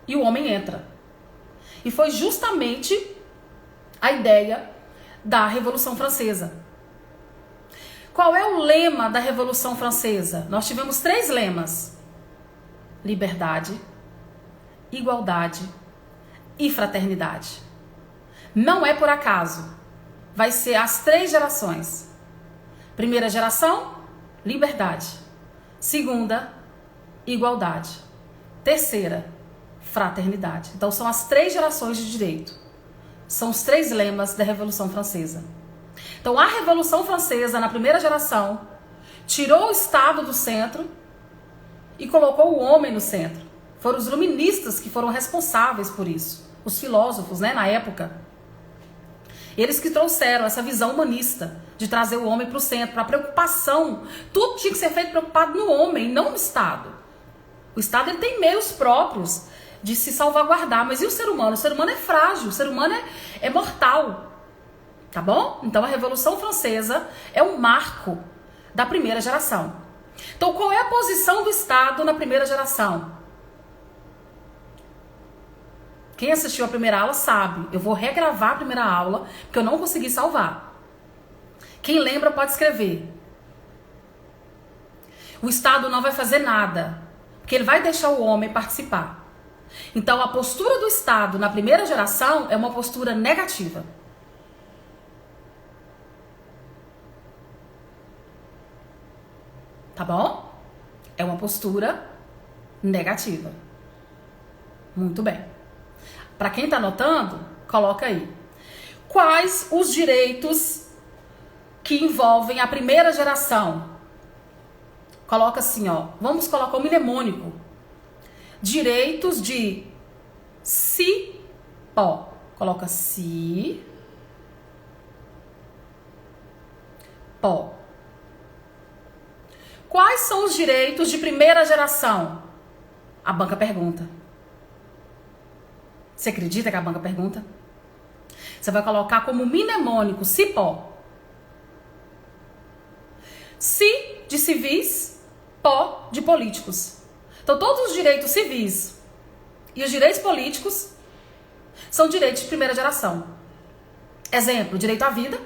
e o homem entra. E foi justamente a ideia da Revolução Francesa. Qual é o lema da Revolução Francesa? Nós tivemos 3 lemas: liberdade, igualdade e fraternidade. Não é por acaso. Vai ser as 3 gerações. Primeira geração, liberdade. Segunda, igualdade. Terceira, fraternidade. Então são as 3 gerações de direito. São os 3 lemas da Revolução Francesa. Então a Revolução Francesa, na primeira geração, tirou o Estado do centro e colocou o homem no centro. Foram os iluministas que foram responsáveis por isso. Os filósofos, né, na época. Eles que trouxeram essa visão humanista de trazer o homem para o centro, para a preocupação. Tudo tinha que ser feito preocupado no homem, não no Estado. O Estado ele tem meios próprios de se salvaguardar, mas e o ser humano? O ser humano é frágil, o ser humano é mortal. Tá bom? Então a Revolução Francesa é um marco da primeira geração. Então qual é a posição do Estado na primeira geração? Quem assistiu a primeira aula sabe. Eu vou regravar a primeira aula, porque eu não consegui salvar. Quem lembra pode escrever. O Estado não vai fazer nada, porque ele vai deixar o homem participar. Então a postura do Estado na primeira geração é uma postura negativa. Tá bom? É uma postura negativa. Muito bem. Para quem tá anotando, coloca aí. Quais os direitos que envolvem a primeira geração? Coloca assim, ó. Vamos colocar o mnemônico. Direitos de cipó. Coloca pó. Quais são os direitos de primeira geração? A banca pergunta. Você acredita que a banca pergunta? Você vai colocar como mnemônico cipó. Ci de civis, pó de políticos. Então todos os direitos civis e os direitos políticos são direitos de primeira geração. Exemplo, direito à vida,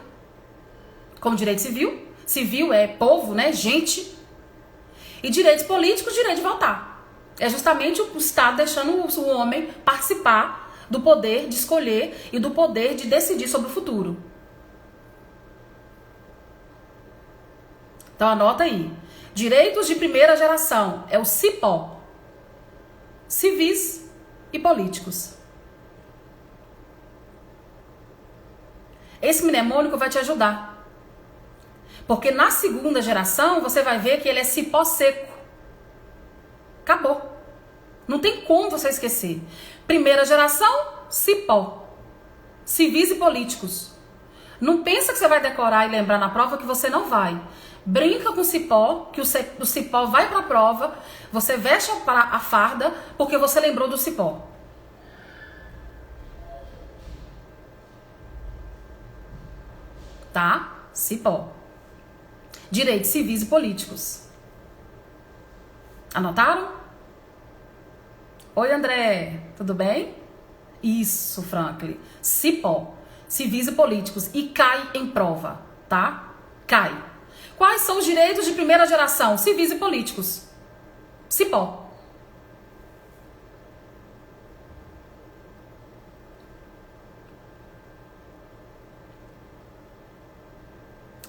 como direito civil. Civil é povo, né? Gente. E direitos políticos, direito de votar. É justamente o Estado deixando o homem participar do poder de escolher e do poder de decidir sobre o futuro. Então anota aí. Direitos de primeira geração é o cipó. Civis e políticos. Esse mnemônico vai te ajudar. Porque na segunda geração você vai ver que ele é cipó seco. Acabou. Não tem como você esquecer. Primeira geração, cipó. Civis e políticos. Não pensa que você vai decorar e lembrar na prova, que você não vai. Brinca com o cipó, que o cipó vai para a prova, você veste a farda porque você lembrou do cipó. Tá? Cipó. Direitos civis e políticos. Anotaram? Oi, André. Tudo bem? Isso, Franklin. Cipó. Civis e políticos. E cai em prova, tá? Cai. Quais são os direitos de primeira geração? Civis e políticos. Cipó.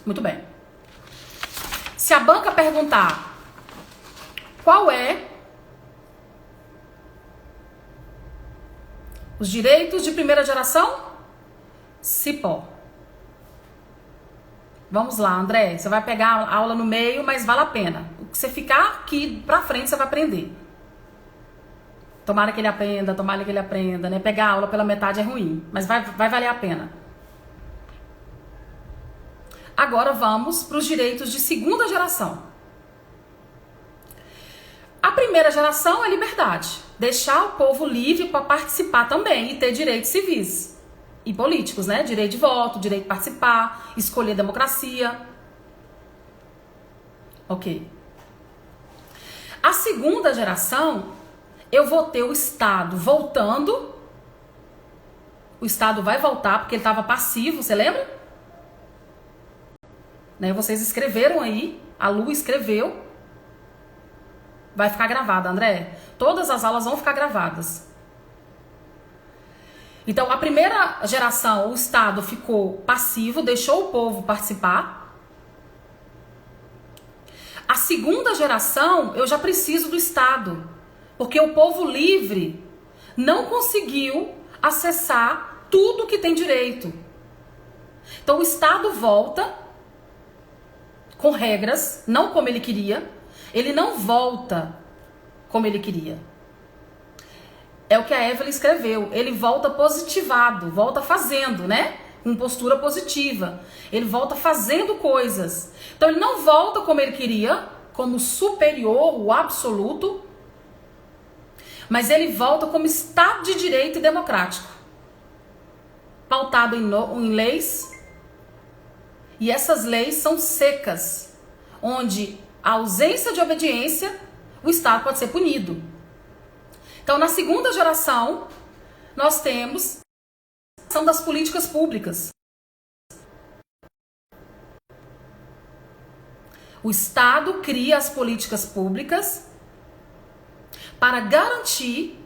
Muito bem. Se a banca perguntar qual é os direitos de primeira geração? Cipó. Vamos lá, André. Você vai pegar a aula no meio, mas vale a pena. O que você ficar aqui pra frente, você vai aprender. Tomara que ele aprenda, né? Pegar a aula pela metade é ruim, mas vai valer a pena. Agora vamos para os direitos de segunda geração. A primeira geração é liberdade. Deixar o povo livre para participar também e ter direitos civis e políticos, né? Direito de voto, direito de participar, escolher democracia. Ok. A segunda geração, eu vou ter o Estado voltando. O Estado vai voltar porque ele estava passivo, você lembra? Né? Vocês escreveram aí, a Lu escreveu. Vai ficar gravada, André. Todas as aulas vão ficar gravadas. Então, a primeira geração, o Estado ficou passivo, deixou o povo participar. A segunda geração, eu já preciso do Estado, porque o povo livre não conseguiu acessar tudo que tem direito. Então, o Estado volta com regras, não como ele queria. Ele não volta como ele queria. É o que a Evelyn escreveu. Ele volta positivado, volta fazendo, né? Com postura positiva. Ele volta fazendo coisas. Então ele não volta como ele queria, como superior, o absoluto, mas ele volta como Estado de Direito e democrático, pautado em leis. E essas leis são secas, onde a ausência de obediência, o Estado pode ser punido. Então, na segunda geração, nós temos a ação das políticas públicas. O Estado cria as políticas públicas para garantir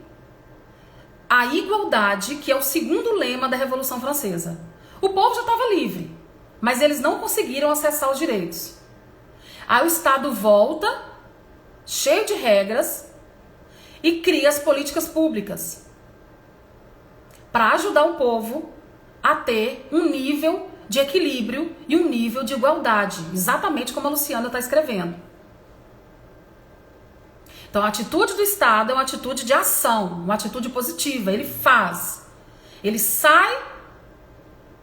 a igualdade, que é o segundo lema da Revolução Francesa. O povo já estava livre, mas eles não conseguiram acessar os direitos. Aí o Estado volta, cheio de regras, e cria as políticas públicas. para ajudar o povo a ter um nível de equilíbrio e um nível de igualdade, exatamente como a Luciana está escrevendo. Então, a atitude do Estado é uma atitude de ação, uma atitude positiva. Ele faz, ele sai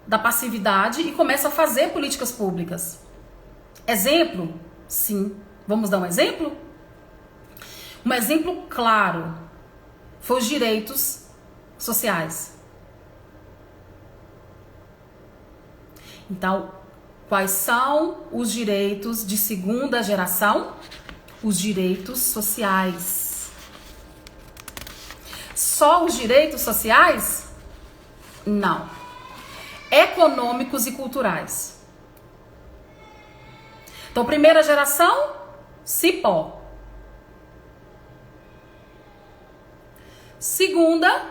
da passividade e começa a fazer políticas públicas. Exemplo? Sim. Vamos dar um exemplo? Um exemplo claro foi os direitos sociais. Então, quais são os direitos de segunda geração? Os direitos sociais. Só os direitos sociais? Não. Econômicos e culturais. Então, primeira geração, cipó. Segunda,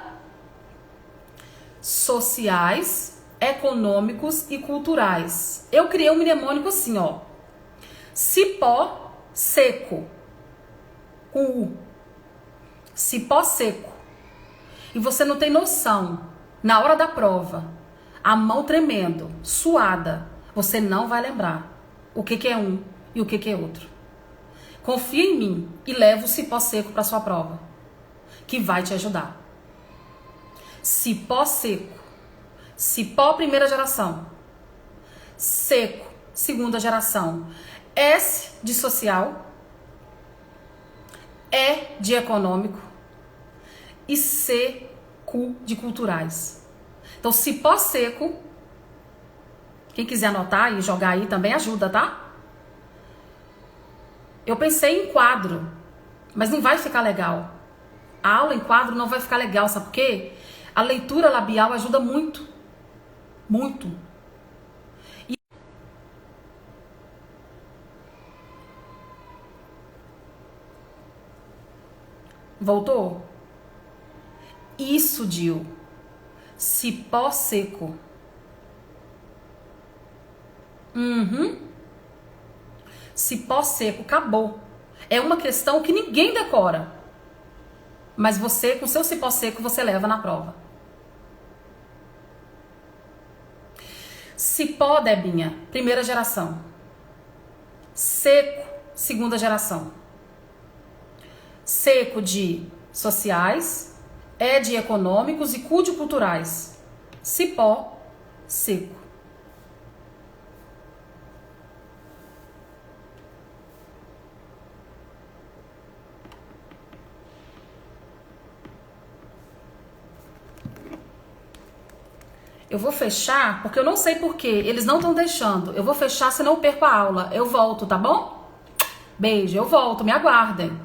sociais, econômicos e culturais. Eu criei um mnemônico assim, ó. Cipó seco. Com U. Cipó seco. E você não tem noção. Na hora da prova, a mão tremendo, suada, você não vai lembrar o que é um e o que é outro. Confia em mim e leva o cipó seco para sua prova, que vai te ajudar. Cipó seco. Cipó, primeira geração. Seco, segunda geração. S de social. E de econômico. E C, Q de culturais. Então, cipó seco. Quem quiser anotar e jogar aí também ajuda, tá? Eu pensei em quadro, mas não vai ficar legal. A aula em quadro não vai ficar legal, sabe por quê? A leitura labial ajuda muito. Muito. E... Voltou? Isso, Dil. Cipó seco. Cipó seco, acabou. É uma questão que ninguém decora. Mas você, com seu cipó seco, você leva na prova. Cipó, Debinha, primeira geração. Seco, segunda geração. Seco de sociais, E de econômicos e Q de culturais. Cipó, seco. Eu vou fechar, porque eu não sei porquê. Eles não estão deixando. Eu vou fechar, senão eu perco a aula. Eu volto, tá bom? Beijo, eu volto. Me aguardem.